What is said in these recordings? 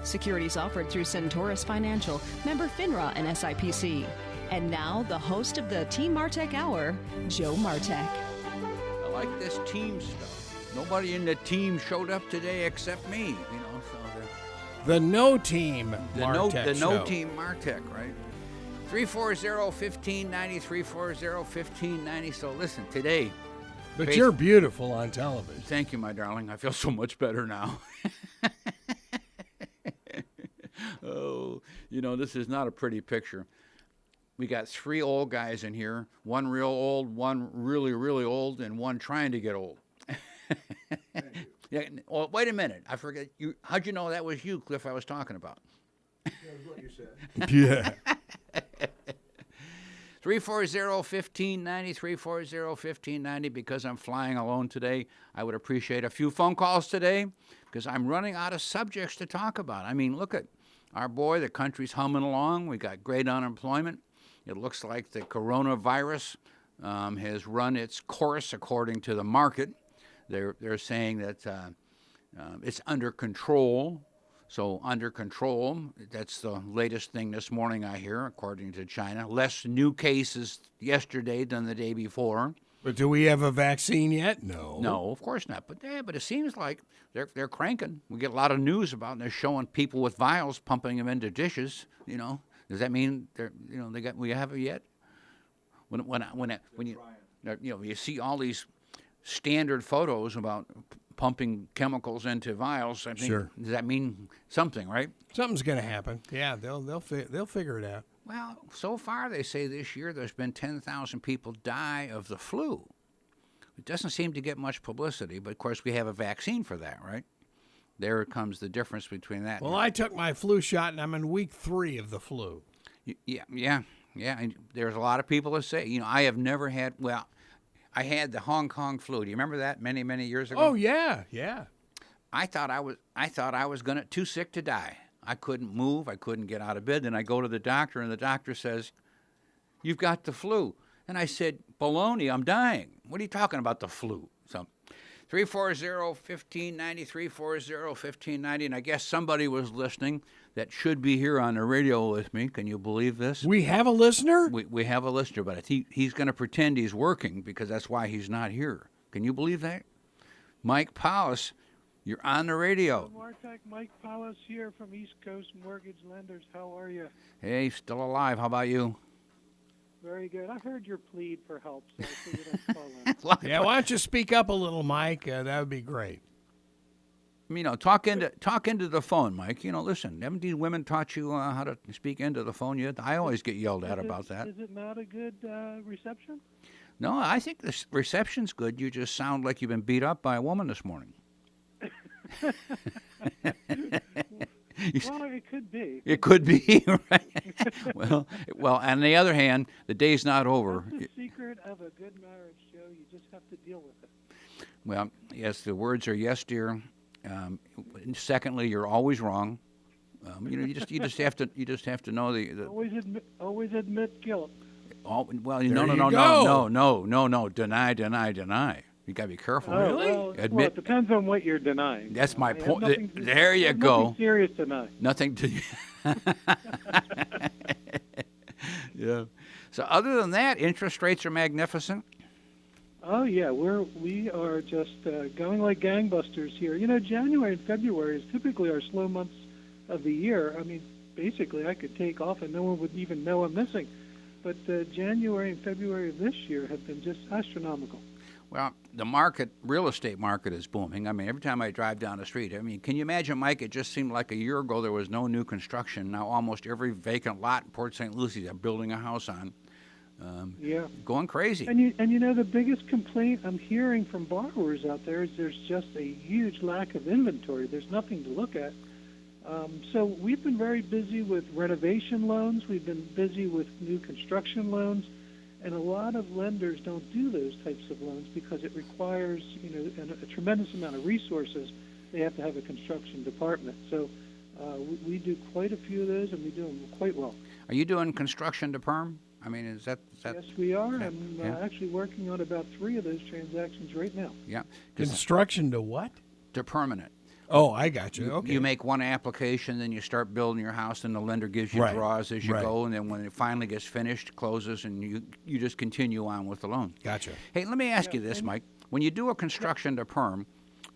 Securities offered through Centaurus Financial, member FINRA and SIPC. And now, the host of the Team Martek Hour, Joe Martek. I like this team stuff. Nobody in the team showed up today except me, you know. So the no team Martek the no team Martek, right? 340-1590, 340-1590. So listen, today. But you're beautiful on television. Thank you, my darling. I feel so much better now. Oh, you know, this is not a pretty picture. We got 3 old guys in here, one real old, one really, really old, and one trying to get old. Yeah. Well, wait a minute. I forget. How'd you know that was you, Cliff, I was talking about? That was what you said. Yeah. 340-1590, 340-1590. Because I'm flying alone today, I would appreciate a few phone calls today because I'm running out of subjects to talk about. I mean, look at our boy. The country's humming along. We got great unemployment. It looks like the coronavirus has run its course according to the market. They're saying that it's under control. So under control, that's the latest thing this morning I hear, according to China. Less new cases yesterday than the day before. But do we have a vaccine yet? No. No, of course not. But it seems like they're cranking. We get a lot of news about, and they're showing people with vials pumping them into dishes. You know, does that mean we have it yet? When you see all these standard photos about pumping chemicals into vials, I think, sure. Does that mean something, right? Something's going to happen. Yeah, they'll figure it out. Well, so far they say this year there's been 10,000 people die of the flu. It doesn't seem to get much publicity, but of course we have a vaccine for that, right? There comes the difference between that. Well, I took my flu shot, and I'm in week 3 of the flu. Yeah. And there's a lot of people that say, I have never had. Well, I had the Hong Kong flu. Do you remember that many, many years ago? Oh yeah. I thought I was too sick to die. I couldn't move. I couldn't get out of bed. Then I go to the doctor, and the doctor says, "You've got the flu." And I said, "Baloney, I'm dying. What are you talking about, the flu?" So 340-1590, 340-1590. And I guess somebody was listening that should be here on the radio with me. Can you believe this? We have a listener? We have a listener, but he's going to pretend he's working because that's why he's not here. Can you believe that? Mike Powis, you're on the radio. Martek, Mike Powis here from East Coast Mortgage Lenders. How are you? Hey, still alive. How about you? Very good. I heard your plead for help, so I figured I'd call in. Yeah, why don't you speak up a little, Mike? That would be great. Talk into the phone, Mike. Listen, haven't these women taught you how to speak into the phone yet? I always get yelled at about that. Is it not a good reception? No, I think the reception's good. You just sound like you've been beat up by a woman this morning. Well, it could be. It could be, right? Well, on the other hand, the day's not over. That's the secret of a good marriage, Joe. You just have to deal with it. Well, yes, the words are yes, dear. Secondly, you're always wrong. You just have to know the always admit guilt. No. Deny. You got to be careful. Oh, really? Well, it depends on what you're denying. That's my point. There you go. Nothing serious deny. Nothing to. Yeah. So other than that, interest rates are magnificent. Oh yeah, we are just going like gangbusters here. January and February is typically our slow months of the year. I mean, basically, I could take off and no one would even know I'm missing. But January and February of this year have been just astronomical. Well, the real estate market is booming. I mean, every time I drive down the street, can you imagine, Mike, it just seemed like a year ago there was no new construction. Now almost every vacant lot in Port St. Lucie they're building a house on. Going crazy. And the biggest complaint I'm hearing from borrowers out there is there's just a huge lack of inventory. There's nothing to look at. So we've been very busy with renovation loans. We've been busy with new construction loans. And a lot of lenders don't do those types of loans because it requires, a tremendous amount of resources. They have to have a construction department. So we do quite a few of those, and we do them quite well. Are you doing construction to perm? Is that? Yes, we are. I'm actually working on about 3 of those transactions right now. Yeah. Construction to what? To permanent. Oh, I got you. Okay. You make one application, then you start building your house, and the lender gives you Right. draws as you Right. go, and then when it finally gets finished, closes, and you just continue on with the loan. Gotcha. Hey, let me ask you this, Mike. When you do a construction to perm,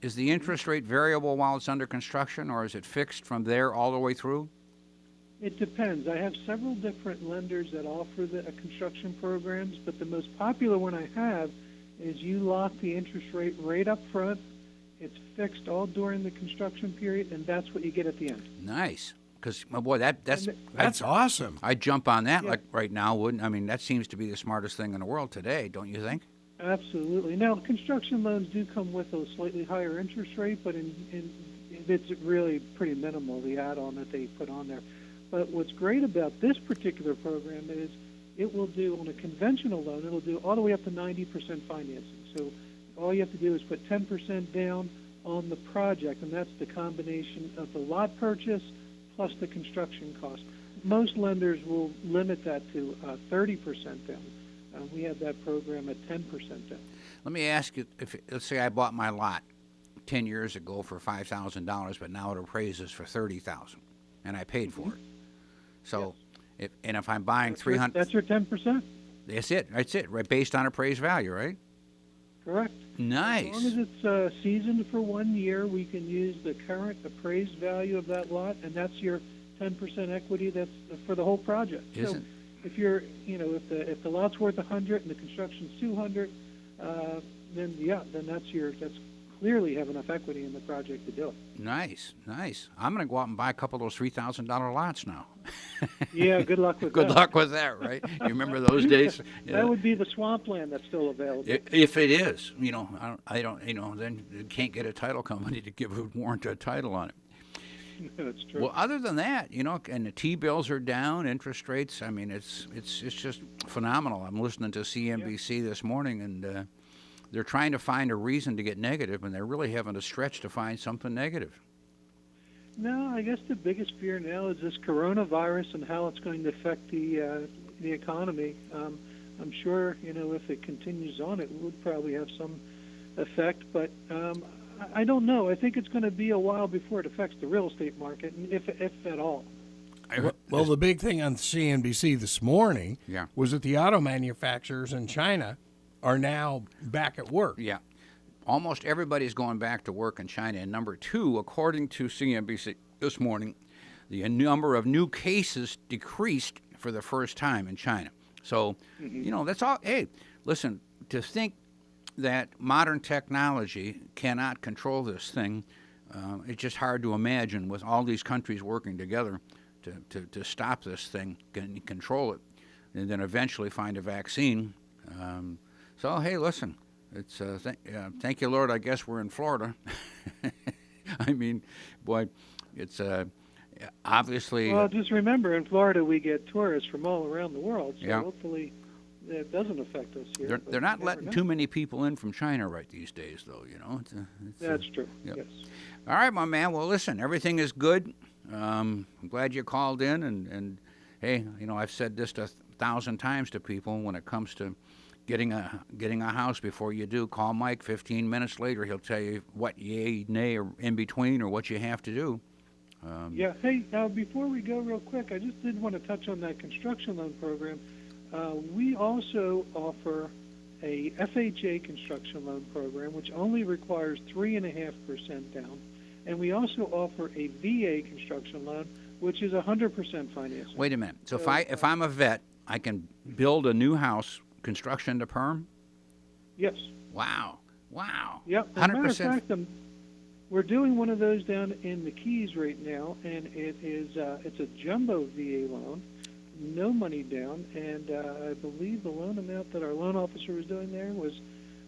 is the interest rate variable while it's under construction, or is it fixed from there all the way through? It depends. I have several different lenders that offer the construction programs, but the most popular one I have is you lock the interest rate right up front. It's fixed all during the construction period, and that's what you get at the end. Nice. Because, my boy, that's That's awesome. I'd jump on that Yeah. like right now, wouldn't I? Mean, that seems to be the smartest thing in the world today, don't you think? Absolutely. Now, construction loans do come with a slightly higher interest rate, but it's really pretty minimal, the add-on that they put on there. But what's great about this particular program is it will do, on a conventional loan, it'll do all the way up to 90% financing. So all you have to do is put 10% down on the project, and that's the combination of the lot purchase plus the construction cost. Most lenders will limit that to 30% down. We have that program at 10% down. Let me ask you, if let's say I bought my lot 10 years ago for $5,000, but now it appraises for $30,000, and I paid for it. So, if I'm buying 300, That's your 10%. that's it, right, based on appraised value, right? Correct. Nice. As long as it's seasoned for 1 year, we can use the current appraised value of that lot, and that's your 10% equity. That's for the whole project. So if you're, if the lot's worth 100 and the construction's 200, then that's clearly have enough equity in the project to do it. Nice. I'm going to go out and buy a couple of those $3,000 lots now. Yeah, good luck with that. Good luck with that, right? You remember those days? That would be the swampland that's still available. If it is, I don't, then you can't get a title company to warrant a title on it. That's true. Well, other than that, and the T-bills are down, interest rates. I mean, it's just phenomenal. I'm listening to CNBC this morning, and they're trying to find a reason to get negative, and they're really having to stretch to find something negative. No, I guess the biggest fear now is this coronavirus and how it's going to affect the economy. I'm sure, if it continues on, it would probably have some effect, but I don't know. I think it's going to be a while before it affects the real estate market, if at all. Well, the big thing on CNBC this morning was that the auto manufacturers in China are now back at work. Yeah. Almost everybody's going back to work in China. And number two, according to CNBC this morning, the number of new cases decreased for the first time in China. So, that's all. Hey, listen, to think that modern technology cannot control this thing, it's just hard to imagine with all these countries working together to stop this thing and control it, and then eventually find a vaccine. So, hey, listen, it's thank you, Lord, I guess we're in Florida. I mean, boy, it's obviously... Well, just remember, in Florida, we get tourists from all around the world, so hopefully it doesn't affect us here. They're not letting too many people in from China right these days, though, That's true, yes. All right, my man, well, listen, everything is good. I'm glad you called in, and hey, I've said this 1,000 times to people when it comes to getting a house. Before you do, call Mike. 15 minutes later, he'll tell you what yay, nay, or in between, or what you have to do. Hey, before we go real quick, I just did want to touch on that construction loan program. We also offer a FHA construction loan program, which only requires 3.5% down, and we also offer a VA construction loan, which is 100% financing. Wait a minute. So if I'm a vet, I can build a new house, construction to perm? Yes. Wow. Yep. As a matter of fact, we're doing one of those down in the Keys right now, and it's a jumbo VA loan, no money down, and I believe the loan amount that our loan officer was doing there was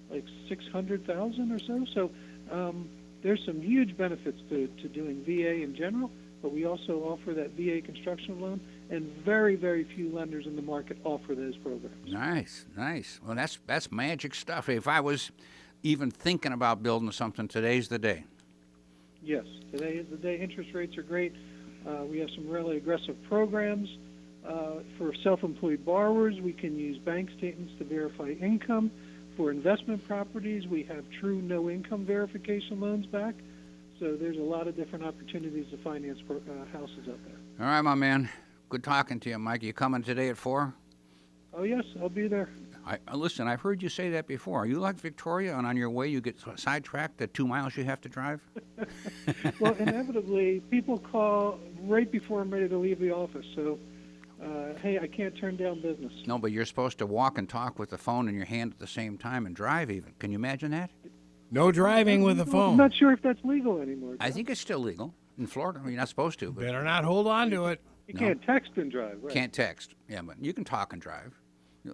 like $600,000 or so. So there's some huge benefits to doing VA in general, but we also offer that VA construction loan, and very, very few lenders in the market offer those programs. Nice. Well, that's magic stuff. If I was even thinking about building something, today's the day. Yes, today is the day. Interest rates are great. We have some really aggressive programs. For self-employed borrowers, we can use bank statements to verify income. For investment properties, we have true no-income verification loans back. So there's a lot of different opportunities to finance houses out there. All right, my man. Good talking to you, Mike. You coming today at 4? Oh, yes, I'll be there. Listen, I've heard you say that before. Are you like Victoria, and on your way you get sidetracked at 2 miles you have to drive? Well, inevitably, people call right before I'm ready to leave the office. So, hey, I can't turn down business. No, but you're supposed to walk and talk with the phone in your hand at the same time and drive even. Can you imagine that? No driving with a phone. I'm not sure if that's legal anymore. I think it's still legal. In Florida, you're not supposed to. But Better not hold on to it. You can't text and drive, right? Can't text. Yeah, but you can talk and drive.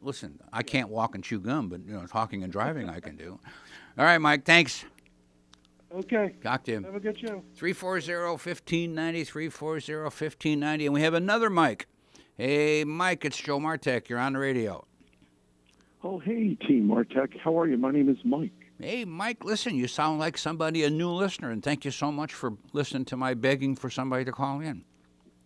Listen, I can't walk and chew gum, but talking and driving I can do. All right, Mike, thanks. Okay. Talk to you. Have a good show. 340-1590, 340-1590. And we have another Mike. Hey, Mike, it's Joe Martek. You're on the radio. Oh, hey, Team Martek. How are you? My name is Mike. Hey, Mike, listen, you sound like a new listener, and thank you so much for listening to my begging for somebody to call in.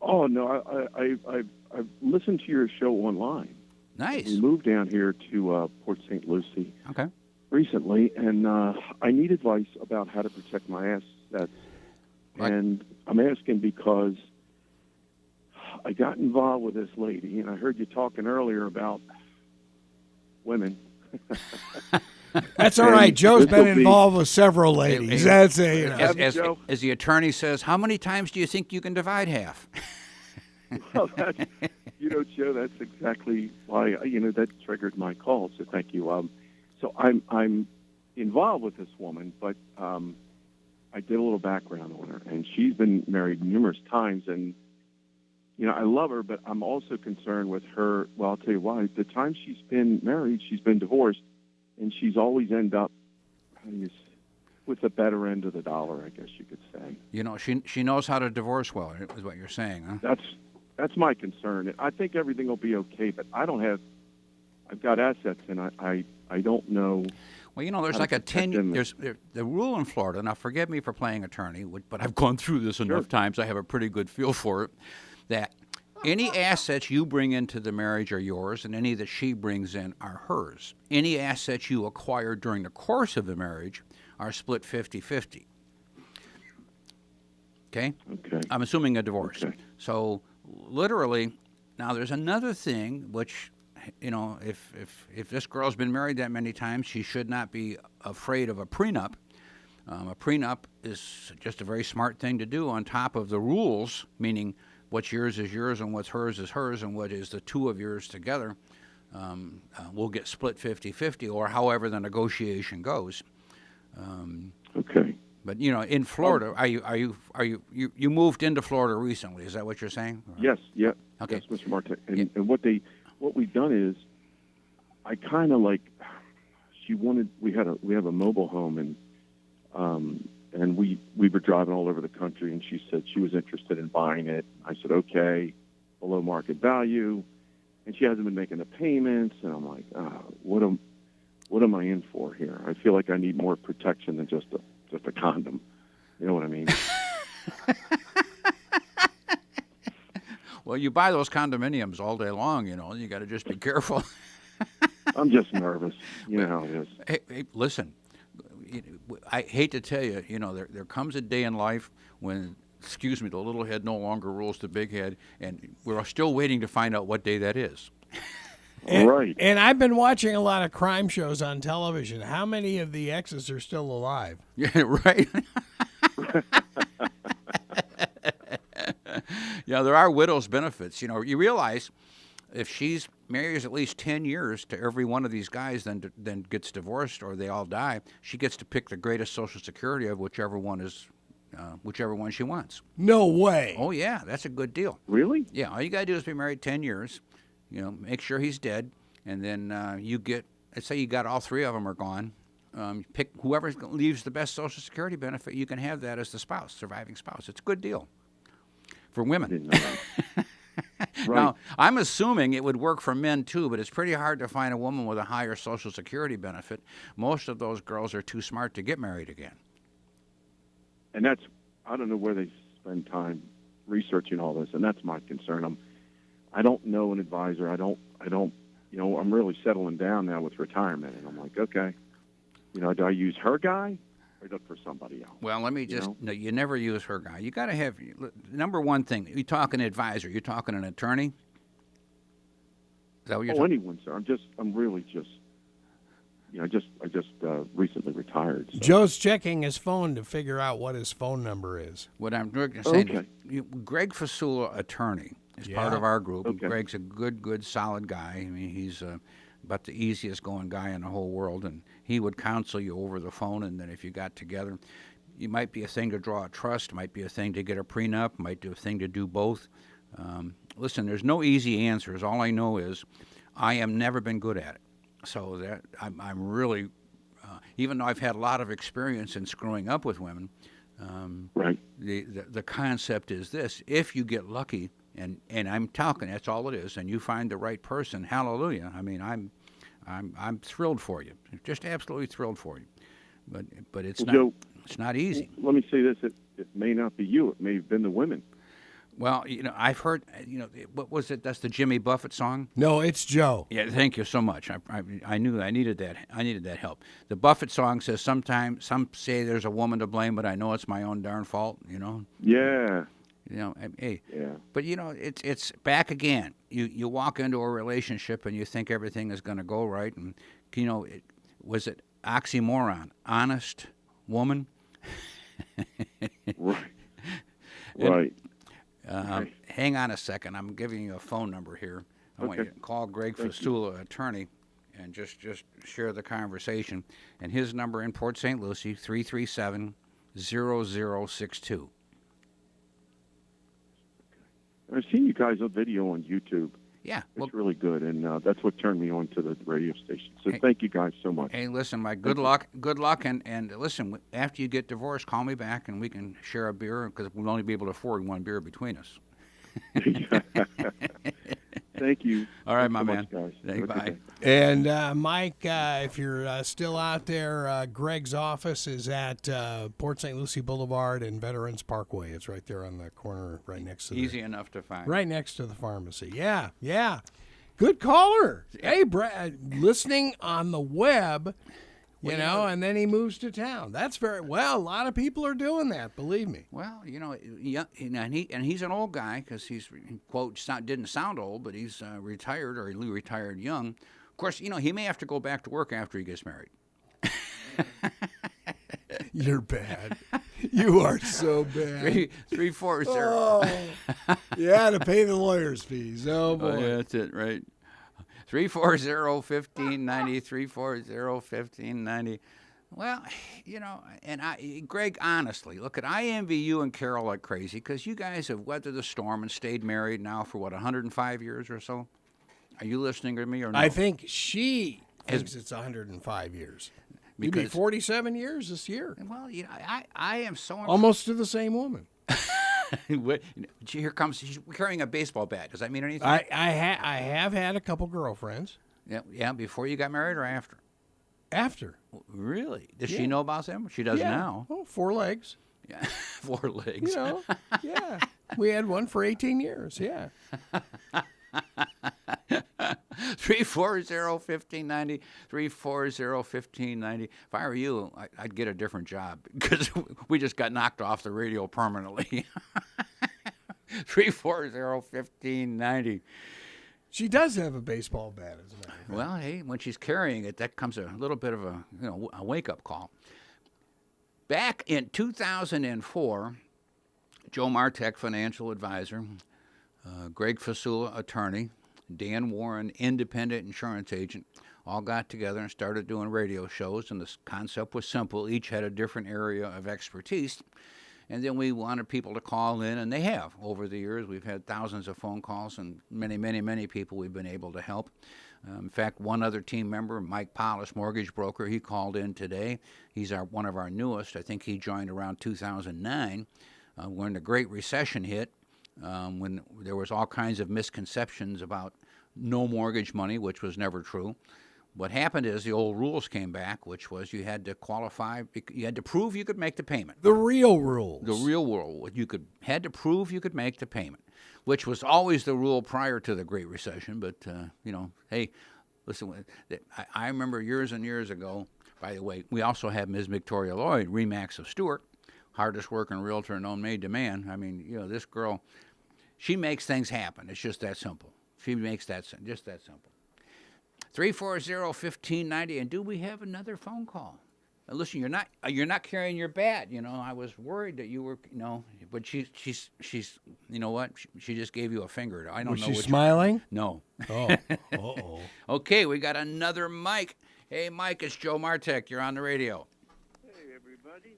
Oh, no, I've listened to your show online. Nice. We moved down here to Port St. Lucie recently, and I need advice about how to protect my assets. Right. And I'm asking because I got involved with this lady, and I heard you talking earlier about women. That's all right. Joe's been involved with several ladies. That's as the attorney says, how many times do you think you can divide half? Well, Joe, that's exactly why that triggered my call. So thank you. So I'm involved with this woman, but I did a little background on her, and she's been married numerous times, and I love her, but I'm also concerned with her. Well, I'll tell you why. The time she's been married, she's been divorced, and she's always end up with the better end of the dollar, I guess you could say. She knows how to divorce well, is what you're saying, huh? That's my concern. I think everything will be okay, but I've got assets, and I don't know. Well, there's like a 10. There's the rule in Florida. Now, forgive me for playing attorney, but I've gone through this enough times. I have a pretty good feel for it. That any assets you bring into the marriage are yours, and any that she brings in are hers. Any assets you acquire during the course of the marriage are split 50-50. Okay? Okay. I'm assuming a divorce. Okay. So, literally, now there's another thing which, if this girl's been married that many times, she should not be afraid of a prenup. A prenup is just a very smart thing to do on top of the rules, meaning what's yours is yours and what's hers is hers, and what is the two of yours together will get split 50-50, or however the negotiation goes. Okay. But in Florida, you moved into Florida recently? Is that what you're saying? Yes. Yeah. Okay. Yes, Mr. Martek. And what we've done is, I kind of like. She wanted. We have a mobile home, and we were driving all over the country, and she said she was interested in buying it. I said, okay, below market value, and she hasn't been making the payments, and I'm like, what am I in for here? I feel like I need more protection than just a condom. You know what I mean? Well, you buy those condominiums all day long, you got to just be careful. I'm just nervous. You know how it is. Hey, listen. I hate to tell you, there comes a day in life when, excuse me, the little head no longer rules the big head, and we're still waiting to find out what day that is. Right. And I've been watching a lot of crime shows on television. How many of the exes are still alive? Yeah, right. Yeah, there are widow's benefits. You realize if she's marries at least 10 years to every one of these guys, then gets divorced or they all die, she gets to pick the greatest Social Security of whichever one she wants. No way. Oh, yeah, that's a good deal. Really? Yeah, all you got to do is be married 10 years, make sure he's dead, and then you get, let's say you got all three of them are gone, pick whoever leaves the best Social Security benefit, you can have that as the surviving spouse. It's a good deal for women. I didn't know that. Right. Now, I'm assuming it would work for men, too, but it's pretty hard to find a woman with a higher Social Security benefit. Most of those girls are too smart to get married again. And I don't know where they spend time researching all this, and that's my concern. I don't know an advisor. I don't, I'm really settling down now with retirement, and I'm like, okay, do I use her guy? or look for somebody else. Well, let me just, no, you never use her guy. You got to have, number one thing, you talking advisor, you talking an attorney? Is that what you're talking? Anyone, sir. I'm really just, I just recently retired. So. Joe's checking his phone to figure out what his phone number is. What I'm going to say, Greg Fasula, attorney, is part of our group. Okay. Greg's a good, solid guy. I mean, he's about the easiest going guy in the whole world, and he would counsel you over the phone, and then if you got together, it might be a thing to draw a trust, might be a thing to get a prenup, might be a thing to do both. Listen, there's no easy answers. All I know is I have never been good at it. So that I'm really, even though I've had a lot of experience in screwing up with women, right. The concept is this: if you get lucky, and I'm talking, that's all it is, and you find the right person, hallelujah. I mean, I'm thrilled for you, just absolutely thrilled for you. But it's not Joe, it's not easy. Let me say this: it may not be you; it may have been the women. Well, I've heard, what was it? That's the Jimmy Buffett song? No, it's Joe. Yeah, thank you so much. I knew I needed that. I needed that help. The Buffett song says, sometimes some say there's a woman to blame, but I know it's my own darn fault, Yeah. Hey. Yeah. But, it's back again. You walk into a relationship and you think everything is going to go right. And, was it oxymoron? Honest woman? Right. And, right. Hang on a second. I'm giving you a phone number here. I want you to call Greg Fasula, attorney, and just share the conversation. And his number in Port St. Lucie, 337-0062. I've seen you guys on video on YouTube. Yeah. It's really good, and that's what turned me on to the radio station. So thank you guys so much. Hey, listen, good luck, and listen, after you get divorced, call me back, and we can share a beer, because we'll only be able to afford one beer between us. Thank you. All right, my so man. Much, guys. Hey, bye. And Mike, if you're still out there, Greg's office is at Port St. Lucie Boulevard and Veterans Parkway. It's right there on the corner, right next to Easy enough to find. Right next to the pharmacy. Yeah. Good caller. Hey, Brad, listening on the web, and then he moves to town. That's very well. A lot of people are doing that. Believe me. Well, and he's an old guy because he's, quote, didn't sound old, but he's retired, or he retired young. Of course, he may have to go back to work after he gets married. You're bad. You are so bad. 340. Oh, yeah, to pay the lawyer's fees. Oh boy, yeah, that's it, right? 340-1590, 340-1590. Well, and Greg, honestly, look, I envy you and Carol like crazy, because you guys have weathered the storm and stayed married now for, 105 years or so? Are you listening to me or no? I think she thinks it's 105 years. You'd be 47 years this year. Well, I am so almost to the same woman. Here comes, she's carrying a baseball bat. Does that mean anything? I have had a couple girlfriends. Yeah. Before you got married or after? After. Really? Does she know about them? She does now. Oh, 4 legs. Yeah, 4 legs. Yeah. We had one for 18 years. Yeah. 340-1590, 340-1590. If I were you, I'd get a different job, because we just got knocked off the radio permanently. 340-1590. She does have a baseball bat, as a matter of fact. Well, hey, when she's carrying it, that comes a little bit of a wake-up call. Back in 2004, Joe Martek, financial advisor, Greg Fasula, attorney, Dan Warren, independent insurance agent, all got together and started doing radio shows, and the concept was simple. Each had a different area of expertise, and then we wanted people to call in, and they have. Over the years, we've had thousands of phone calls, and many, many, many people we've been able to help. In fact, one other team member, Mike Polish, mortgage broker, he called in today. He's one of our newest. I think he joined around 2009 when the Great Recession hit. When there was all kinds of misconceptions about no mortgage money, which was never true. What happened is the old rules came back, which was you had to qualify, you had to prove you could make the payment. The real rules. The real rule. You had to prove you could make the payment, which was always the rule prior to the Great Recession. But, hey, listen, I remember years and years ago, By the way, we also have Ms. Victoria Lloyd, Remax of Stewart, hardest working realtor known made to man. I mean, this girl, she makes things happen. It's just that simple. She makes just that simple. 340-1590, and do we have another phone call? Listen, you're not carrying your bat. I was worried that you were, but she's you know what? She just gave you a finger. I don't know. Was she smiling? No. Oh. Uh-oh. Okay, we got another Mike. Hey, Mike, it's Joe Martek. You're on the radio. Hey, everybody.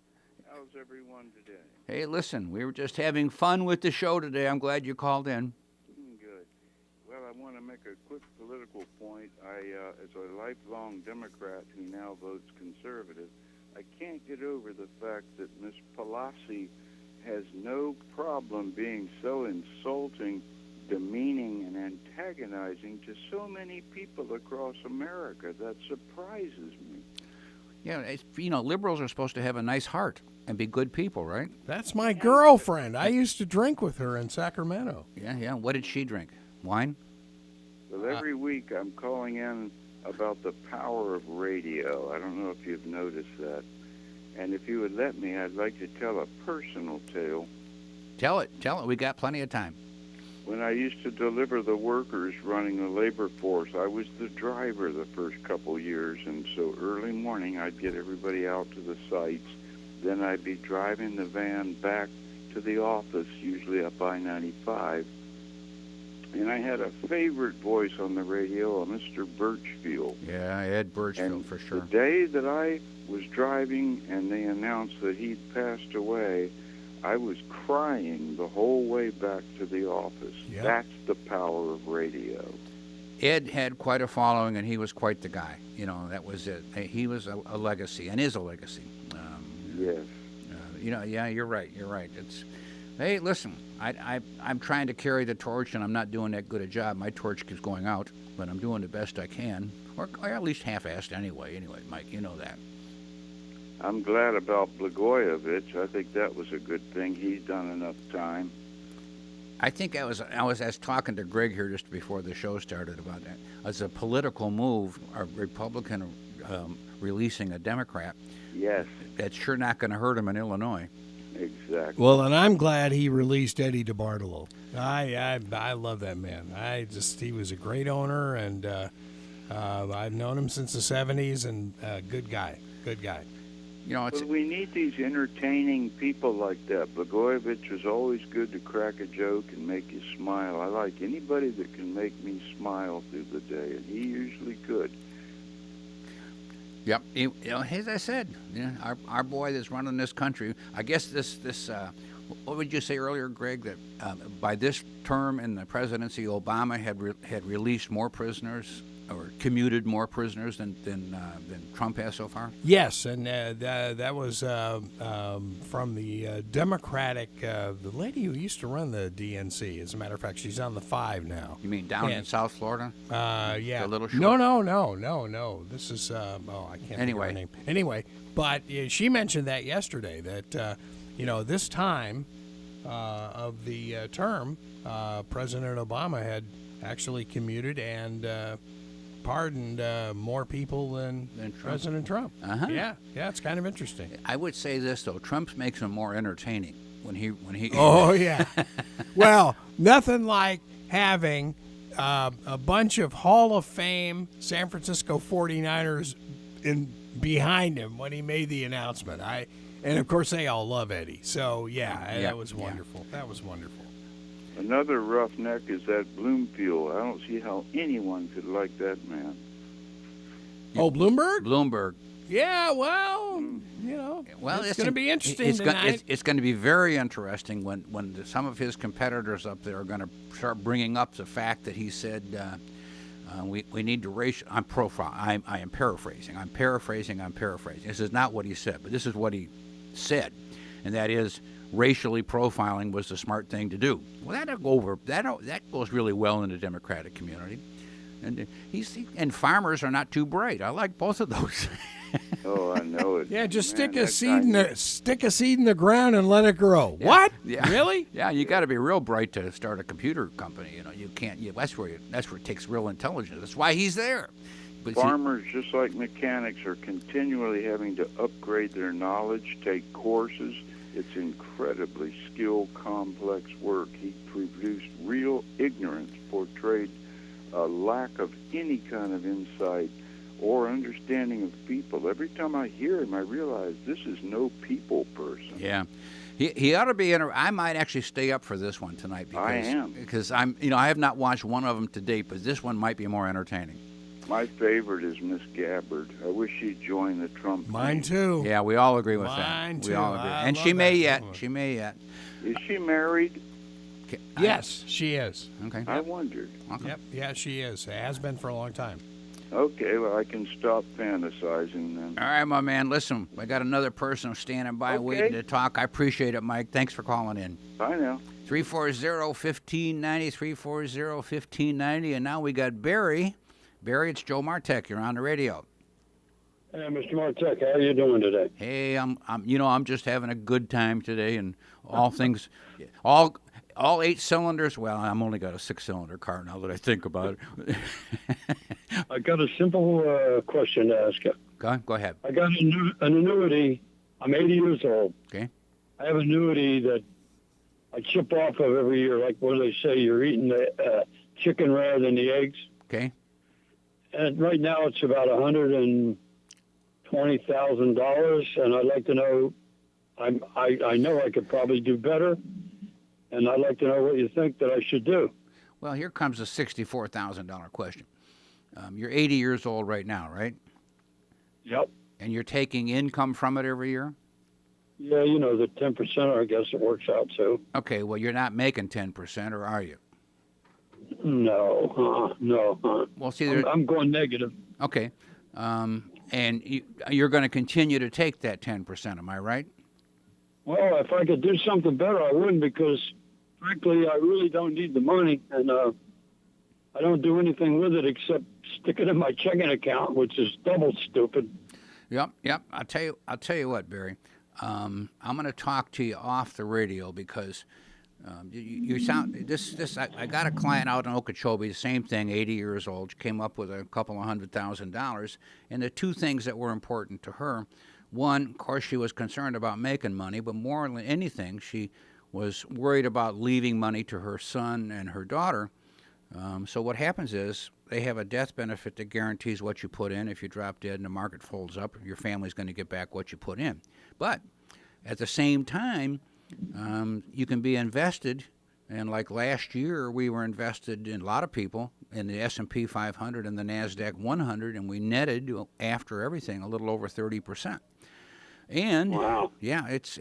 How's everyone today? Hey, listen, we were just having fun with the show today. I'm glad you called in. Good. Well, I want to make a quick political point. As a lifelong Democrat who now votes conservative, I can't get over the fact that Ms. Pelosi has no problem being so insulting, demeaning, and antagonizing to so many people across America. That surprises me. Yeah, liberals are supposed to have a nice heart and be good people, right? That's my girlfriend. I used to drink with her in Sacramento. Yeah. What did she drink? Wine? Well, every week I'm calling in about the power of radio. I don't know if you've noticed that. And if you would let me, I'd like to tell a personal tale. Tell it. We got plenty of time. When I used to deliver the workers running the labor force, I was the driver the first couple years, and so early morning I'd get everybody out to the sites. Then I'd be driving the van back to the office, usually up I-95. And I had a favorite voice on the radio, a Mr. Birchfield. Yeah, Ed Birchfield, and for sure. The day that I was driving and they announced that he'd passed away, I was crying the whole way back to the office. Yep. That's the power of radio. Ed had quite a following, and he was quite the guy. That was it. He was a legacy, and is a legacy. Yes. Yeah, you're right. Hey, listen, I'm trying to carry the torch, and I'm not doing that good a job. My torch keeps going out, but I'm doing the best I can, or at least half-assed anyway. Anyway, Mike, you know that. I'm glad about Blagojevich. I think that was a good thing. He's done enough time. I think I was talking to Greg here just before the show started about that. As a political move, a Republican releasing a Democrat. Yes. That's sure not going to hurt him in Illinois. Exactly. Well, and I'm glad he released Eddie DeBartolo. I love that man. He was a great owner, and I've known him since the 70s, and good guy. But we need these entertaining people like that. Blagojevich was always good to crack a joke and make you smile. I like anybody that can make me smile through the day, and he usually could. Yep. As I said, our boy that's running this country. I guess this. What would you say earlier, Greg? That by this term in the presidency, Obama had released more prisoners or commuted more prisoners than Trump has so far? Yes, and that was from the Democratic, the lady who used to run the DNC. As a matter of fact, she's on the 5 now. You mean down in South Florida? Yeah. The little short? No. This is, I can't think of her name. Anyway, but she mentioned that yesterday, that, this time of the term, President Obama had actually commuted and pardoned more people than President Trump. Uh-huh. Yeah, it's kind of interesting. I would say this though: Trump makes him more entertaining when he. Oh yeah. Well, nothing like having a bunch of Hall of Fame San Francisco 49ers behind him when he made the announcement. And of course they all love Eddie. So that was wonderful. That was wonderful. Another roughneck is that Bloomfield. I don't see how anyone could like that man. Oh, Bloomberg? Bloomberg. Yeah, well, it's going to be interesting tonight. It's going to be very interesting when some of his competitors up there are going to start bringing up the fact that he said we need to racial. I am paraphrasing. I'm paraphrasing. This is not what he said, but this is what he said, and that is, racially profiling was the smart thing to do. Well, that goes really well in the Democratic community, and farmers are not too bright. I like both of those. Oh, I know it. Yeah, just stick a seed in the ground and let it grow. Yeah. What? Yeah. Really? Yeah, you got to be real bright to start a computer company. You can't. That's where it takes real intelligence. That's why he's there. But Farmers, just like mechanics, are continually having to upgrade their knowledge, take courses. It's incredibly skilled, complex work. He produced real ignorance, portrayed a lack of any kind of insight or understanding of people. Every time I hear him, I realize this is no people person. Yeah. He ought to be I might actually stay up for this one tonight because I have not watched one of them to date, but this one might be more entertaining. My favorite is Miss Gabbard. I wish she'd join the Trump Mine team. too. Yeah, we all agree with that. Mine too. We all agree. I And love she may that. yet. She may yet. Is she married? Yes, she is. Okay. I wondered. Okay. Yep. Yeah, she is. Has been for a long time. Okay, well, I can stop fantasizing then. All right, my man. Listen, I got another person standing by waiting to talk. I appreciate it, Mike. Thanks for calling in. Bye now. 340-1590, 340-1590. And now we got Barry. Barry, it's Joe Martek. You're on the radio. Hey, Mr. Martek, how are you doing today? Hey, I'm just having a good time today, and all things, all 8 cylinders. Well, I'm only got a 6-cylinder car now that I think about it. I got a simple question to ask you. Go ahead. I got an annuity. I'm 80 years old. Okay. I have an annuity that I chip off of every year. Like what do they say? You're eating the chicken rather than the eggs. Okay. And right now it's about $120,000, and I'd like to know. I know I could probably do better, and I'd like to know what you think that I should do. Well, here comes a $64,000 question. You're 80 years old right now, right? Yep. And you're taking income from it every year? Yeah, the 10%, I guess it works out too. Okay, well, you're not making 10%, or are you? No. Well, see, I'm going negative. Okay. And you're going to continue to take that 10%, am I right? Well, if I could do something better, I wouldn't, because, frankly, I really don't need the money, and I don't do anything with it except stick it in my checking account, which is double stupid. Yep. I'll tell you what, Barry. I'm going to talk to you off the radio because you sound this. I got a client out in Okeechobee, the same thing, 80 years old. She came up with a couple of $100,000, and the two things that were important to her. One, of course, she was concerned about making money, but more than anything, she was worried about leaving money to her son and her daughter. So what happens is they have a death benefit that guarantees what you put in. If you drop dead and the market folds up, your family's going to get back what you put in. But at the same time, you can be invested. And like last year, we were invested in a lot of people in the S&P 500 and the NASDAQ 100, and we netted, after everything, a little over 30%. And wow. Yeah, it's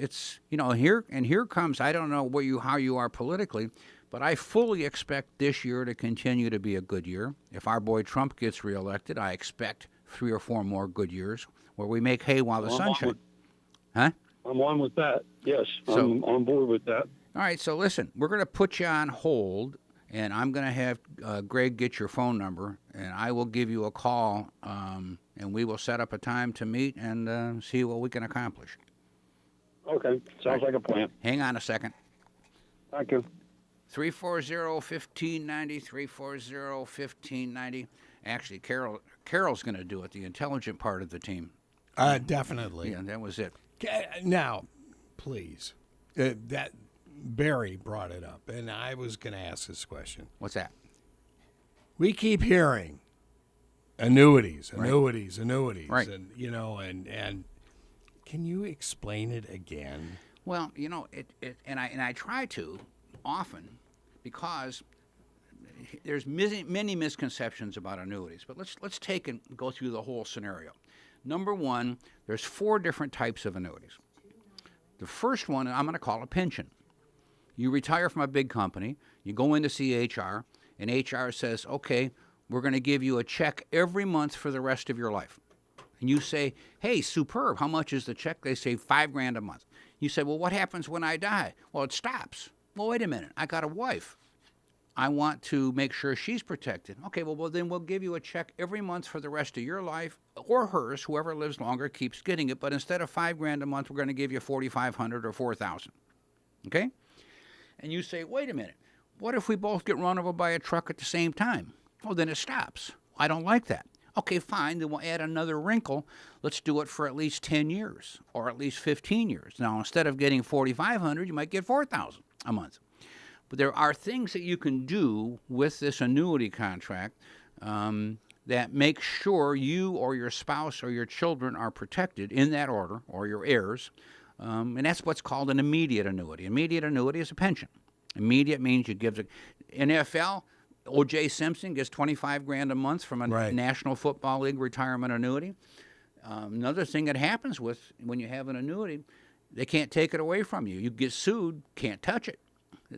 here comes, I don't know how you are politically, but I fully expect this year to continue to be a good year. If our boy Trump gets reelected, I expect 3 or 4 more good years where we make hay while the sun shines. Huh? I'm on with that. Yes, So- I'm on board with that. All right, so listen, we're going to put you on hold, and I'm going to have Greg get your phone number, and I will give you a call, and we will set up a time to meet and see what we can accomplish. Okay, sounds like a plan. Hang on a second. Thank you. 340-1590, 340-1590. Actually, Carol's going to do it, the intelligent part of the team. Definitely. Yeah, that was it. Now, please, that Barry brought it up, and I was going to ask this question. What's that? We keep hearing annuities, Right. Right. and and can you explain it again? Well, and I try to often because there's many misconceptions about annuities. But let's take and go through the whole scenario. Number one, there's 4 different types of annuities. The first one I'm going to call a pension. You retire from a big company, you go in to see HR, and HR says, okay, we're going to give you a check every month for the rest of your life. And you say, hey, superb, how much is the check? They say $5,000 a month. You say, well, what happens when I die? Well, it stops. Well, wait a minute, I got a wife. I want to make sure she's protected. Okay, well, then we'll give you a check every month for the rest of your life, or hers. Whoever lives longer keeps getting it. But instead of $5,000 a month, we're going to give you $4,500 or $4,000. Okay? And you say, wait a minute, what if we both get run over by a truck at the same time? Oh, then it stops. I don't like that. Okay, fine, then we'll add another wrinkle. Let's do it for at least 10 years or at least 15 years. Now, instead of getting $4,500, you might get $4,000 a month. But there are things that you can do with this annuity contract that make sure you or your spouse or your children are protected in that order, or your heirs. And that's what's called an immediate annuity. Immediate annuity is a pension. Immediate means you give the NFL. O.J. Simpson gets $25,000 a month from a National Football League retirement annuity. Another thing that happens when you have an annuity, they can't take it away from you. You get sued, can't touch it.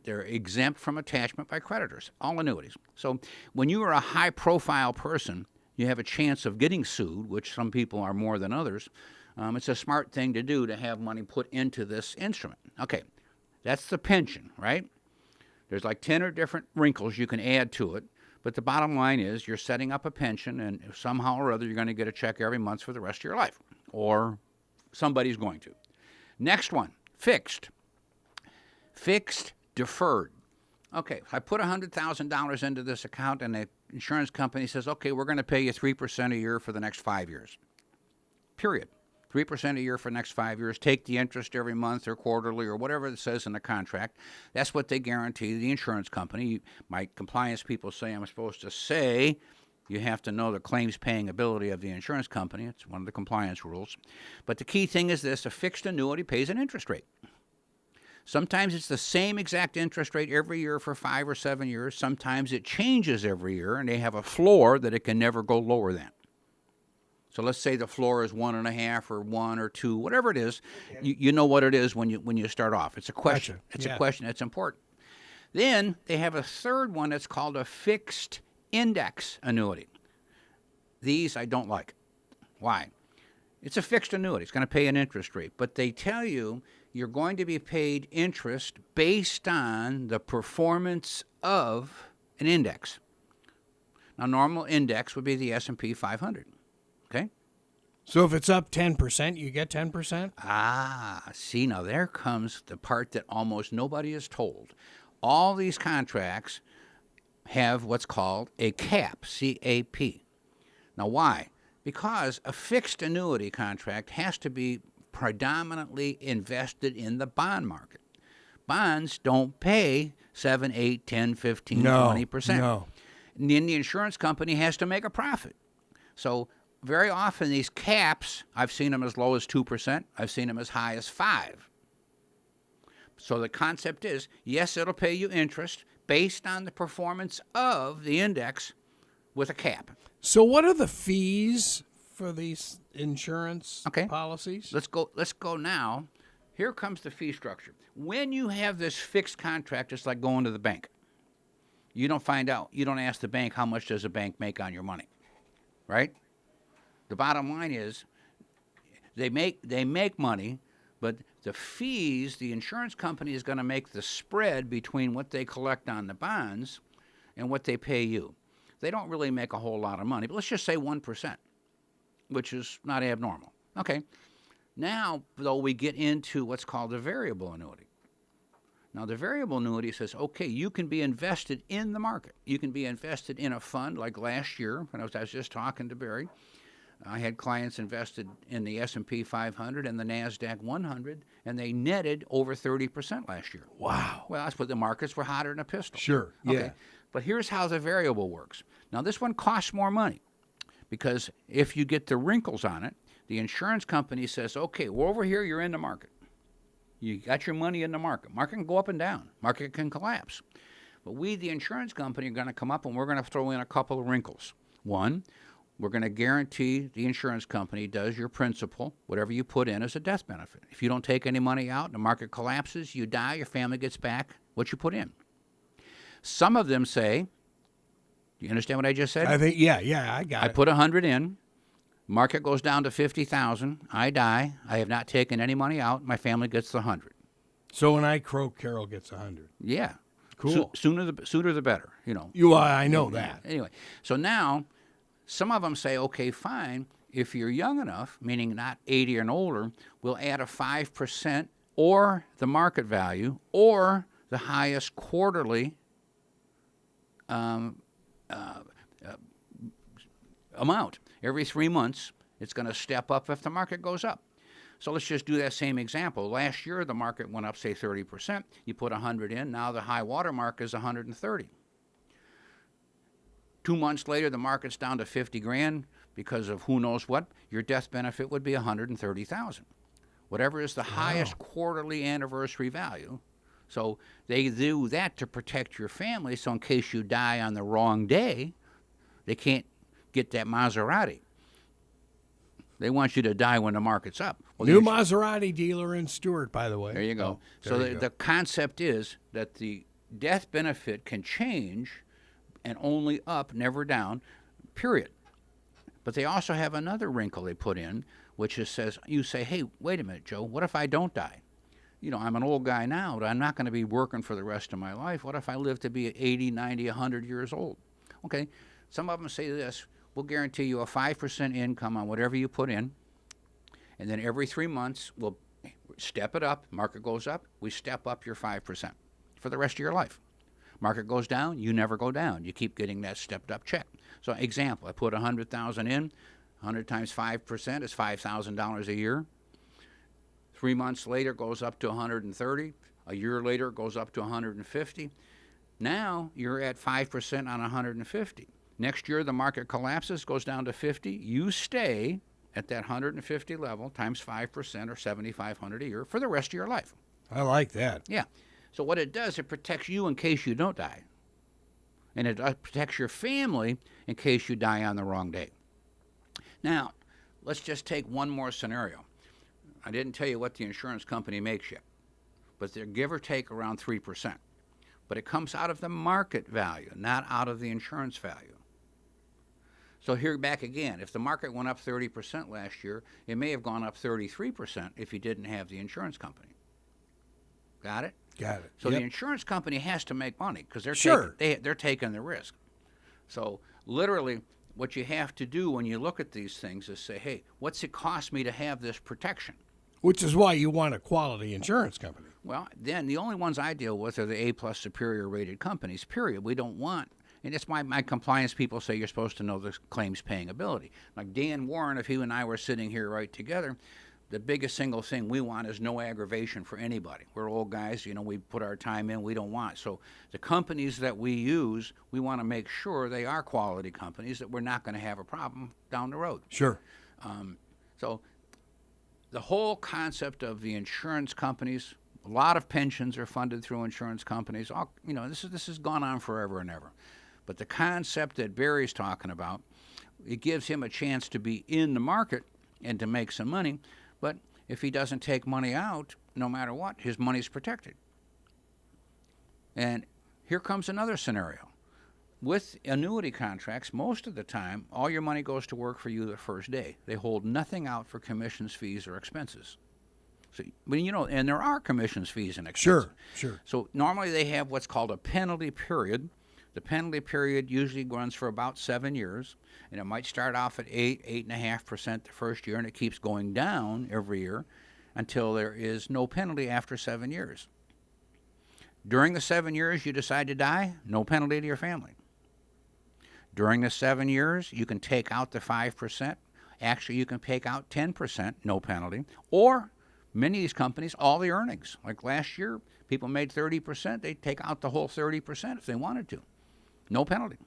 They're exempt from attachment by creditors, all annuities. So when you are a high-profile person, you have a chance of getting sued, which some people are more than others. It's a smart thing to do to have money put into this instrument. Okay, that's the pension, right? There's like 10 or different wrinkles you can add to it, but the bottom line is you're setting up a pension, and somehow or other you're going to get a check every month for the rest of your life, or somebody's going to. Next one, fixed. Fixed deferred. Okay, I put $100,000 into this account, and the insurance company says, okay, we're going to pay you 3% a year for the next 5 years. Period. 3% a year for the next 5 years. Take the interest every month or quarterly or whatever it says in the contract. That's what they guarantee the insurance company. My compliance people say I'm supposed to say you have to know the claims paying ability of the insurance company. It's one of the compliance rules. But the key thing is this: a fixed annuity pays an interest rate. Sometimes it's the same exact interest rate every year for 5 or 7 years. Sometimes it changes every year, and they have a floor that it can never go lower than. So let's say the floor is 1.5 or 1 or 2, whatever it is. Okay. You know what it is when you start off. It's a question. Gotcha. It's a question. It's important. Then they have a third one that's called a fixed index annuity. These I don't like. Why? It's a fixed annuity. It's going to pay an interest rate. But they tell you you're going to be paid interest based on the performance of an index. Now, normal index would be the S&P 500. Okay? So if it's up 10%, you get 10%? See, now there comes the part that almost nobody is told. All these contracts have what's called a cap, C-A-P. Now, why? Because a fixed annuity contract has to be predominantly invested in the bond market. Bonds don't pay 7, 8, 10, 15, 20%. No. And then the insurance company has to make a profit. So very often these caps, I've seen them as low as 2%. I've seen them as high as 5%. So the concept is, yes, it'll pay you interest based on the performance of the index with a cap. So what are the fees for these insurance policies? Let's go now. Here comes the fee structure. When you have this fixed contract, it's like going to the bank. You don't find out. You don't ask the bank how much does the bank make on your money, right? The bottom line is they make money, but the fees, the insurance company is going to make the spread between what they collect on the bonds and what they pay you. They don't really make a whole lot of money, but let's just say 1%, which is not abnormal. Okay. Now, though, we get into what's called a variable annuity. Now, the variable annuity says, okay, you can be invested in the market. You can be invested in a fund like last year when I was just talking to Barry. I had clients invested in the S&P 500 and the NASDAQ 100, and they netted over 30% last year. Wow. Well, that's what the markets were hotter than a pistol. Sure, yeah. Okay. But here's how the variable works. Now, this one costs more money because if you get the wrinkles on it, the insurance company says, okay, well, over here, you're in the market. You got your money in the market. Market can go up and down. Market can collapse. But we, the insurance company, are going to come up and we're going to throw in a couple of wrinkles. One, we're going to guarantee the insurance company does your principal, whatever you put in, as a death benefit. If you don't take any money out and the market collapses, you die, your family gets back what you put in. Some of them say, do you understand what I just said? I think, yeah, I got it. I put 100 in. Market goes down to 50,000. I die. I have not taken any money out. My family gets the 100. So when I croak, Carol gets 100. Yeah. Cool. Sooner the better, you know. I know that. Anyway, so now some of them say, okay, fine. If you're young enough, meaning not 80 and older, we'll add a 5% or the market value or the highest quarterly amount. Every 3 months, it's going to step up if the market goes up. So let's just do that same example. Last year, the market went up, say, 30%. You put 100 in. Now the high water mark is 130. 2 months later, the market's down to 50 grand because of who knows what. Your death benefit would be 130,000. Whatever is the highest quarterly anniversary value. So they do that to protect your family, so in case you die on the wrong day, they can't get that Maserati. They want you to die when the market's up. Well, New Maserati dealer in Stewart, by the way. There you go. Oh, the concept is that the death benefit can change and only up, never down, period. But they also have another wrinkle they put in, which is says, you say, hey, wait a minute, Joe, what if I don't die? I'm an old guy now, but I'm not going to be working for the rest of my life. What if I live to be 80, 90, 100 years old? Okay, some of them say this, we'll guarantee you a 5% income on whatever you put in, and then every 3 months we'll step it up. Market goes up, we step up your 5% for the rest of your life. Market goes down, you never go down. You keep getting that stepped up check. So example, I put 100,000 in, 100 times 5% is $5,000 a year. 3 months later, it goes up to 130. A year later, it goes up to 150. Now you're at 5% on 150. Next year, the market collapses, goes down to 50. You stay at that 150 level times 5% or $7,500 a year for the rest of your life. I like that. Yeah. So what it does, it protects you in case you don't die. And it protects your family in case you die on the wrong day. Now, let's just take one more scenario. I didn't tell you what the insurance company makes yet, but they're give or take around 3%. But it comes out of the market value, not out of the insurance value. So here back again, if the market went up 30% last year, it may have gone up 33% if you didn't have the insurance company. Got it? Got it. So the insurance company has to make money because they're taking the risk. So literally, what you have to do when you look at these things is say, hey, what's it cost me to have this protection? Which is why you want a quality insurance company. Well, then the only ones I deal with are the A+ superior rated companies, period. We don't want, and that's why my compliance people say you're supposed to know the claims paying ability. Like Dan Warren, if he and I were sitting here right together, the biggest single thing we want is no aggravation for anybody. We're old guys, we put our time in, we don't want. So the companies that we use, we want to make sure they are quality companies, that we're not going to have a problem down the road. Sure. So the whole concept of the insurance companies, a lot of pensions are funded through insurance companies. All, this has gone on forever and ever. But the concept that Barry's talking about, it gives him a chance to be in the market and to make some money. But if he doesn't take money out, no matter what, his money's protected. And here comes another scenario. With annuity contracts, most of the time, all your money goes to work for you the first day. They hold nothing out for commissions, fees, or expenses. So, but and there are commissions, fees, and expenses. Sure. So normally they have what's called a penalty period. The penalty period usually runs for about 7 years, and it might start off at 8.5% the first year, and it keeps going down every year until there is no penalty after 7 years. During the 7 years you decide to die, no penalty to your family. During the 7 years, you can take out the 5%. Actually, you can take out 10%, no penalty. Or many of these companies, all the earnings. Like last year, people made 30%. They'd take out the whole 30% if they wanted to. No penalty.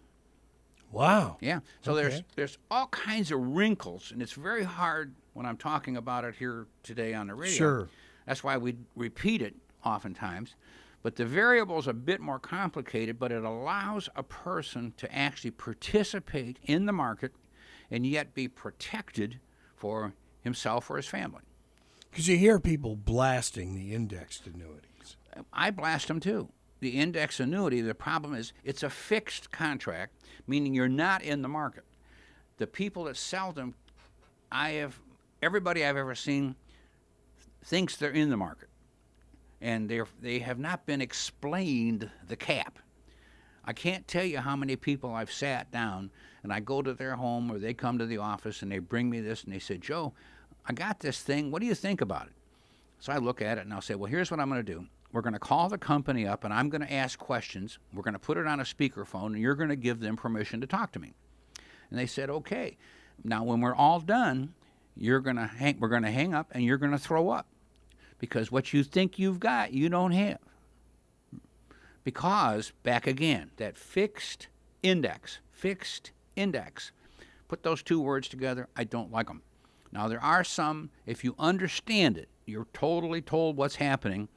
Wow. Yeah. So there's all kinds of wrinkles, and it's very hard when I'm talking about it here today on the radio. Sure. That's why we repeat it oftentimes. But the variable is a bit more complicated, but it allows a person to actually participate in the market and yet be protected for himself or his family. Because you hear people blasting the indexed annuities. I blast them too. The index annuity, the problem is it's a fixed contract, meaning you're not in the market. The people that sell them, everybody I've ever seen thinks they're in the market. And they have not been explained the cap. I can't tell you how many people I've sat down and I go to their home or they come to the office and they bring me this and they say, Joe, I got this thing. What do you think about it? So I look at it and I'll say, well, here's what I'm going to do. We're going to call the company up and I'm going to ask questions. We're going to put it on a speakerphone and you're going to give them permission to talk to me. And they said, okay, now when we're all done, we're going to hang up and you're going to throw up. Because what you think you've got, you don't have. Because, back again, that fixed index, put those two words together, I don't like them. Now, there are some, if you understand it, you're totally told what's happening,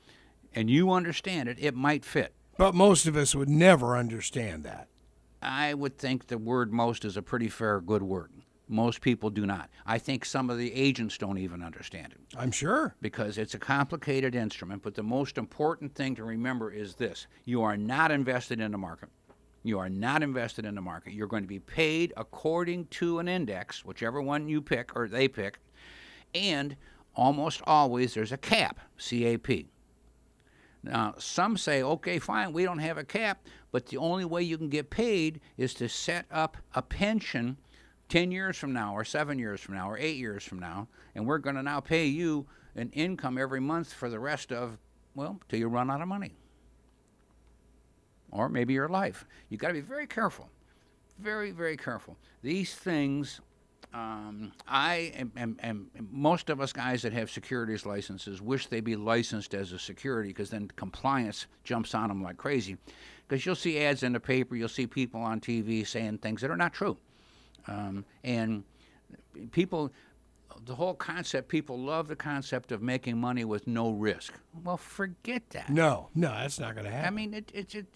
and you understand it, it might fit. But most of us would never understand that. I would think the word most is a pretty fair, good word. Most people do not. I think some of the agents don't even understand it. I'm sure. Because it's a complicated instrument, but the most important thing to remember is this. You are not invested in the market. You are not invested in the market. You're going to be paid according to an index, whichever one you pick or they pick, and almost always there's a cap, C-A-P. Now, some say, okay, fine, we don't have a cap, but the only way you can get paid is to set up a pension 10 years from now or 7 years from now or 8 years from now, and we're going to now pay you an income every month for the rest of, well, till you run out of money. Or maybe your life. You've got to be very careful, very, very careful. These things, most of us guys that have securities licenses wish they be licensed as a security because then compliance jumps on them like crazy. Because you'll see ads in the paper, you'll see people on TV saying things that are not true. And people, the whole concept, people love the concept of making money with no risk. Well, forget that. No, that's not going to happen. I mean,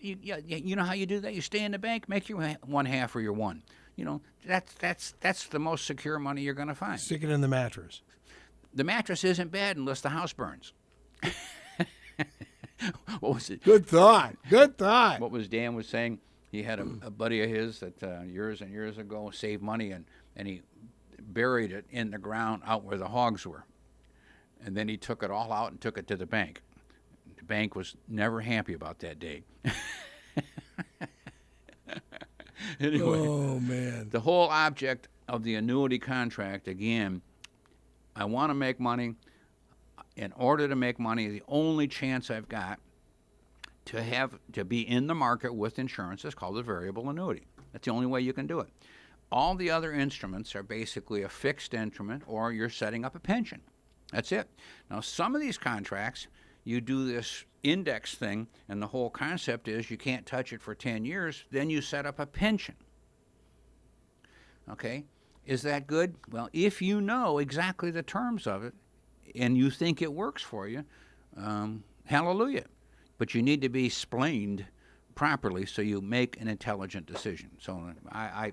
you know how you do that? You stay in the bank, make your one half or your one. You know, that's the most secure money you're going to find. Stick it in the mattress. The mattress isn't bad unless the house burns. What was it? Good thought. What was Dan was saying? He had a buddy of his that years and years ago saved money and he buried it in the ground out where the hogs were. And then he took it all out and took it to the bank. The bank was never happy about that day. Anyway, oh, man. The whole object of the annuity contract, again, I want to make money. In order to make money, the only chance I've got to be in the market with insurance is called a variable annuity. That's the only way you can do it. All the other instruments are basically a fixed instrument or you're setting up a pension. That's it. Now, some of these contracts, you do this index thing, and the whole concept is you can't touch it for 10 years, then you set up a pension. Okay? Is that good? Well, if you know exactly the terms of it and you think it works for you, hallelujah. But you need to be explained properly so you make an intelligent decision. So I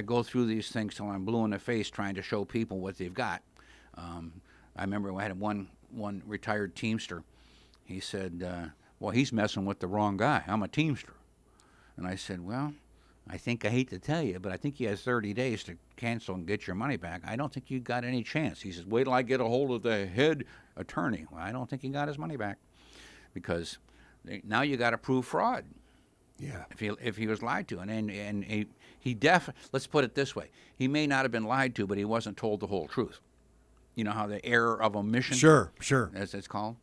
go through these things till I'm blue in the face trying to show people what they've got. I remember I had one retired Teamster. He said, well, he's messing with the wrong guy. I'm a Teamster. And I said, well, I hate to tell you, but I think he has 30 days to cancel and get your money back. I don't think you got any chance. He says, wait till I get a hold of the head attorney. Well, I don't think he got his money back because now you got to prove fraud. Yeah. If he was lied to. And he let's put it this way. He may not have been lied to, but he wasn't told the whole truth. You know how the error of omission? Sure. As it's called.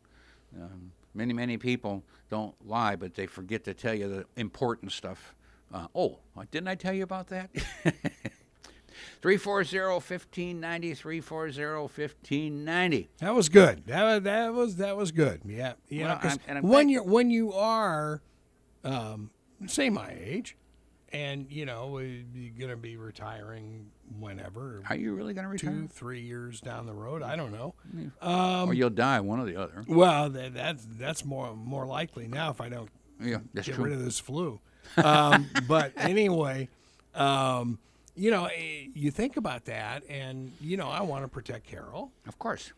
Many people don't lie, but they forget to tell you the important stuff. Didn't I tell you about that? 340-1590, 340-1590. That was good. That was good. Yeah. Well, when you are, say my age, and you're going to be retiring whenever. Are you really going to retire? 2-3 years down the road. I don't know. Or you'll die, one or the other. Well, that's more likely now if I don't get rid of this flu. But anyway, you think about that, and I want to protect Carol, of course.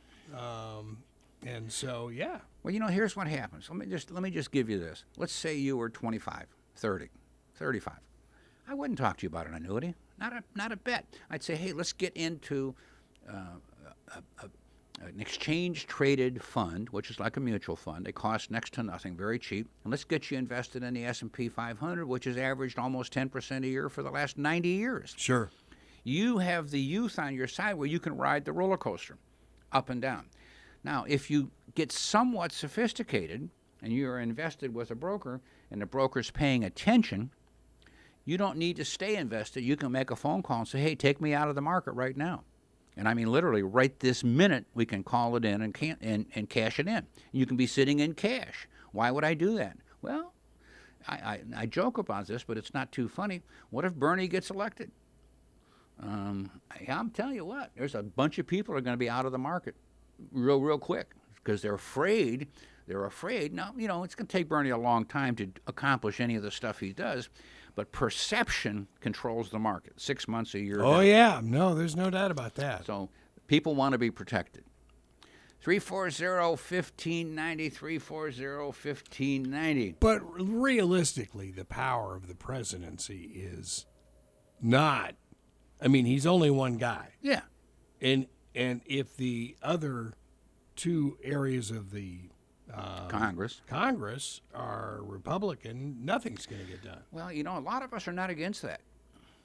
And so yeah. Well, here's what happens. Let me just give you this. Let's say you were 25, 30, 35. I wouldn't talk to you about an annuity, not a bit. I'd say, hey, let's get into an exchange-traded fund, which is like a mutual fund. They cost next to nothing, very cheap. And let's get you invested in the S&P 500, which has averaged almost 10% a year for the last 90 years. Sure. You have the youth on your side where you can ride the roller coaster up and down. Now, if you get somewhat sophisticated and you're invested with a broker and the broker's paying attention, you don't need to stay invested. You can make a phone call and say, hey, take me out of the market right now. And I mean, literally, right this minute, we can call it in and cash it in. You can be sitting in cash. Why would I do that? Well, I joke about this, but it's not too funny. What if Bernie gets elected? I'm telling you what, there's a bunch of people are going to be out of the market real quick because they're afraid. Now, it's going to take Bernie a long time to accomplish any of the stuff he does, but perception controls the market. 6 months, a year. Oh, yeah. No, there's no doubt about that. So people want to be protected. 340-1590, 340-1590. But realistically, the power of the presidency is not, I mean, he's only one guy. Yeah. And if the other two areas of the Congress are Republican, nothing's going to get done. Well, a lot of us are not against that.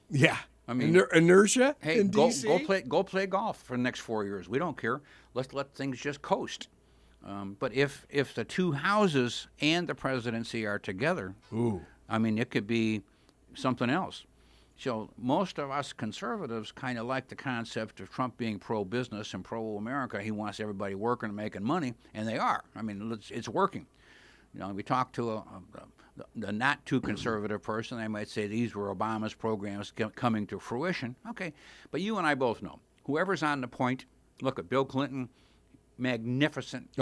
Yeah. I mean, inertia hey, in D.C.? Go play golf for the next 4 years. We don't care. Let's let things just coast. But if the two houses and the presidency are together, I mean, it could be something else. So most of us conservatives kind of like the concept of Trump being pro-business and pro-America. He wants everybody working and making money, and they are. I mean, it's working. We talk to the not too conservative person. They might say these were Obama's programs coming to fruition. Okay, but you and I both know whoever's on the point. Look at Bill Clinton, magnificent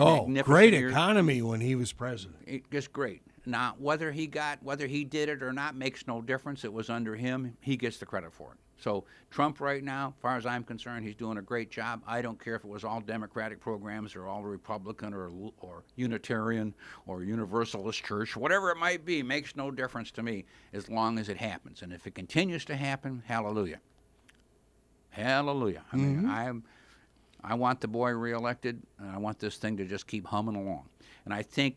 great years. Economy when he was president. Just great. Now, whether he did it or not makes no difference. It was under him. He gets the credit for it. So Trump right now, as far as I'm concerned, he's doing a great job. I don't care if it was all Democratic programs or all Republican or Unitarian or Universalist Church, whatever it might be, makes no difference to me as long as it happens. And if it continues to happen, hallelujah. Hallelujah. I mean, I want the boy reelected, and I want this thing to just keep humming along. And I think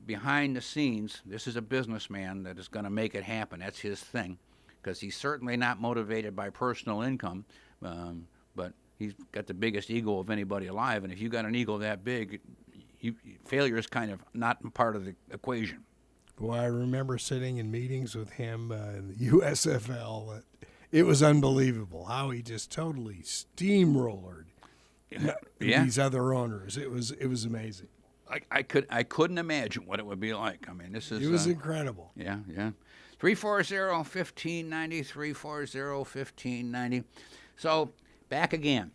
behind the scenes, this is a businessman that is going to make it happen. That's his thing, because he's certainly not motivated by personal income, but he's got the biggest ego of anybody alive. And if you got an ego that big, failure is kind of not part of the equation. Boy, I remember sitting in meetings with him in the USFL. It was unbelievable how he just totally steamrollered these other owners. It was amazing. I couldn't imagine what it would be like. I mean, it was incredible. Yeah. 340-1590, 340-1590. So back again,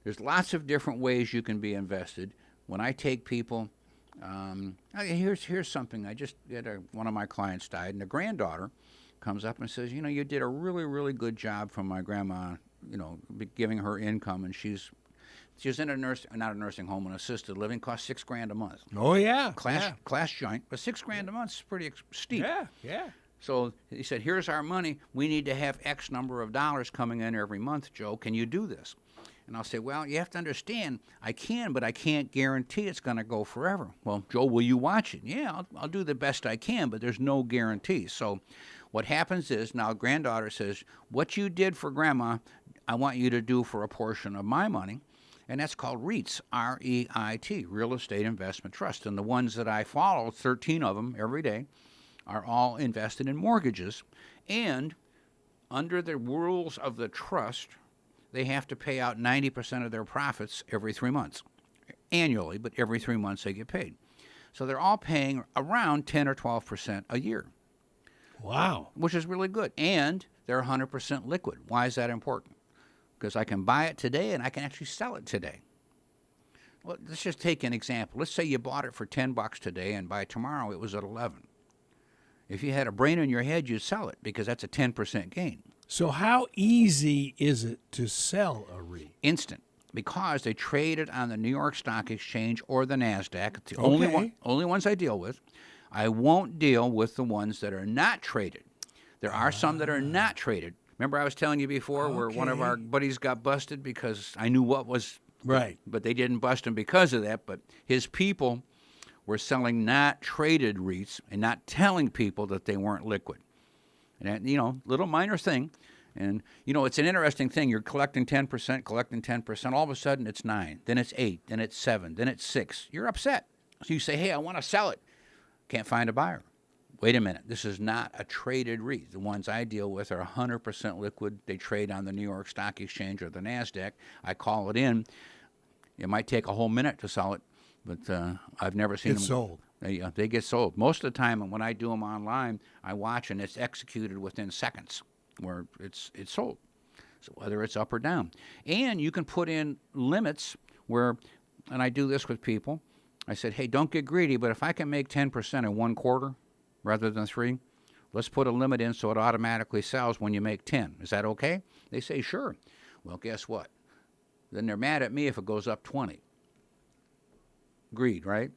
there's lots of different ways you can be invested. When I take people, here's something. I just had one of my clients died, and the granddaughter comes up and says, you did a really, really good job for my grandma, giving her income, and she's in a not a nursing home, an assisted living, costs $6,000 a month. Oh yeah, class joint, but $6,000 a month is pretty steep. Yeah. So he said, "Here's our money. We need to have X number of dollars coming in every month. Joe, can you do this?" And I'll say, "Well, you have to understand, I can, but I can't guarantee it's going to go forever." "Well, Joe, will you watch it?" "Yeah, I'll do the best I can, but there's no guarantee." So what happens is now granddaughter says, "What you did for Grandma, I want you to do for a portion of my money." And that's called REITs, R-E-I-T, Real Estate Investment Trust. And the ones that I follow, 13 of them every day, are all invested in mortgages. And under the rules of the trust, they have to pay out 90% of their profits every 3 months. Annually, but every 3 months they get paid. So they're all paying around 10 or 12% a year. Wow. Which is really good. And they're 100% liquid. Why is that important? Because I can buy it today and I can actually sell it today. Well, let's just take an example. Let's say you bought it for $10 today and by tomorrow it was at 11. If you had a brain in your head, you'd sell it because that's a 10% gain. So how easy is it to sell a REIT? Instant, because they trade it on the New York Stock Exchange or the NASDAQ. It's the only ones I deal with. I won't deal with the ones that are not traded. There are some that are not traded. Remember I was telling you before where one of our buddies got busted because I knew what was right, but they didn't bust him because of that. But his people were selling not traded REITs and not telling people that they weren't liquid. And that, little minor thing. And, it's an interesting thing. You're collecting 10%. All of a sudden it's 9, then it's 8, then it's 7, then it's 6. You're upset. So you say, hey, I want to sell it. Can't find a buyer. wait a minute, this is not a traded REIT. The ones I deal with are 100% liquid. They trade on the New York Stock Exchange or the NASDAQ. I call it in. It might take a whole minute to sell it, but I've never seen them sold. They get sold. Most of the time when I do them online, I watch and it's executed within seconds where it's sold. So whether it's up or down. And you can put in limits where, and I do this with people, I said, hey, don't get greedy, but if I can make 10% in 1 quarter rather than 3, let's put a limit in so it automatically sells when you make 10. Is that okay? They say, sure. Well, guess what? Then they're mad at me if it goes up 20. Greed, right?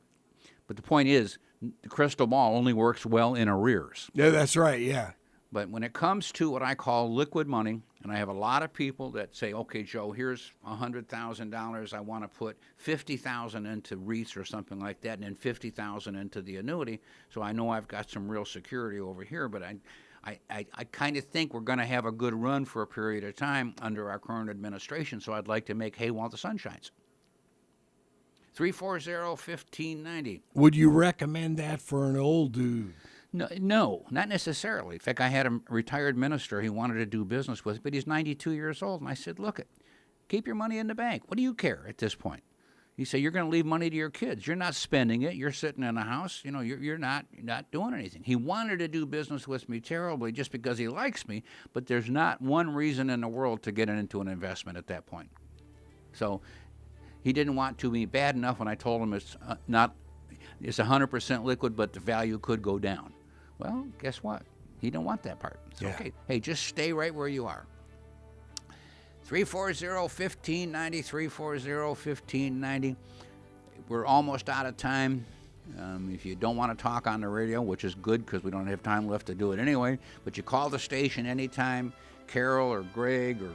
But the point is, the crystal ball only works well in arrears. Yeah, that's right, yeah. But when it comes to what I call liquid money, and I have a lot of people that say, okay, Joe, here's $100,000. I want to put $50,000 into REITs or something like that, and then $50,000 into the annuity. So I know I've got some real security over here, but I kind of think we're going to have a good run for a period of time under our current administration, so I'd like to make hay while the sun shines. 340-1590. Would you recommend that for an old dude? No, not necessarily. In fact, I had a retired minister he wanted to do business with, but he's 92 years old. And I said, look, keep your money in the bank. What do you care at this point? He said, you're going to leave money to your kids. You're not spending it. You're sitting in a house. You know, you're not doing anything. He wanted to do business with me terribly just because he likes me, but there's not one reason in the world to get into an investment at that point. So he didn't want to be bad enough when I told him it's 100% liquid, but the value could go down. Well, guess what? He didn't want that part. It's okay. Hey, just stay right where you are. 340-1590, 340-1590. We're almost out of time. If you don't want to talk on the radio, which is good because we don't have time left to do it anyway, but you call the station anytime. Carol or Greg or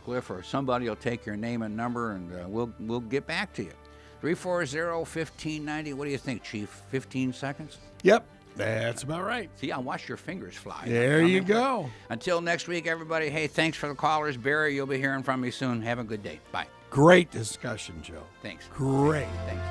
Cliff or somebody will take your name and number, and we'll get back to you. 340-1590. What do you think, Chief? 15 seconds? Yep. That's about right. See, I watch your fingers fly. There you go. Until next week, everybody, hey, thanks for the callers. Barry, you'll be hearing from me soon. Have a good day. Bye. Great discussion, Joe. Thanks. Great. Thanks.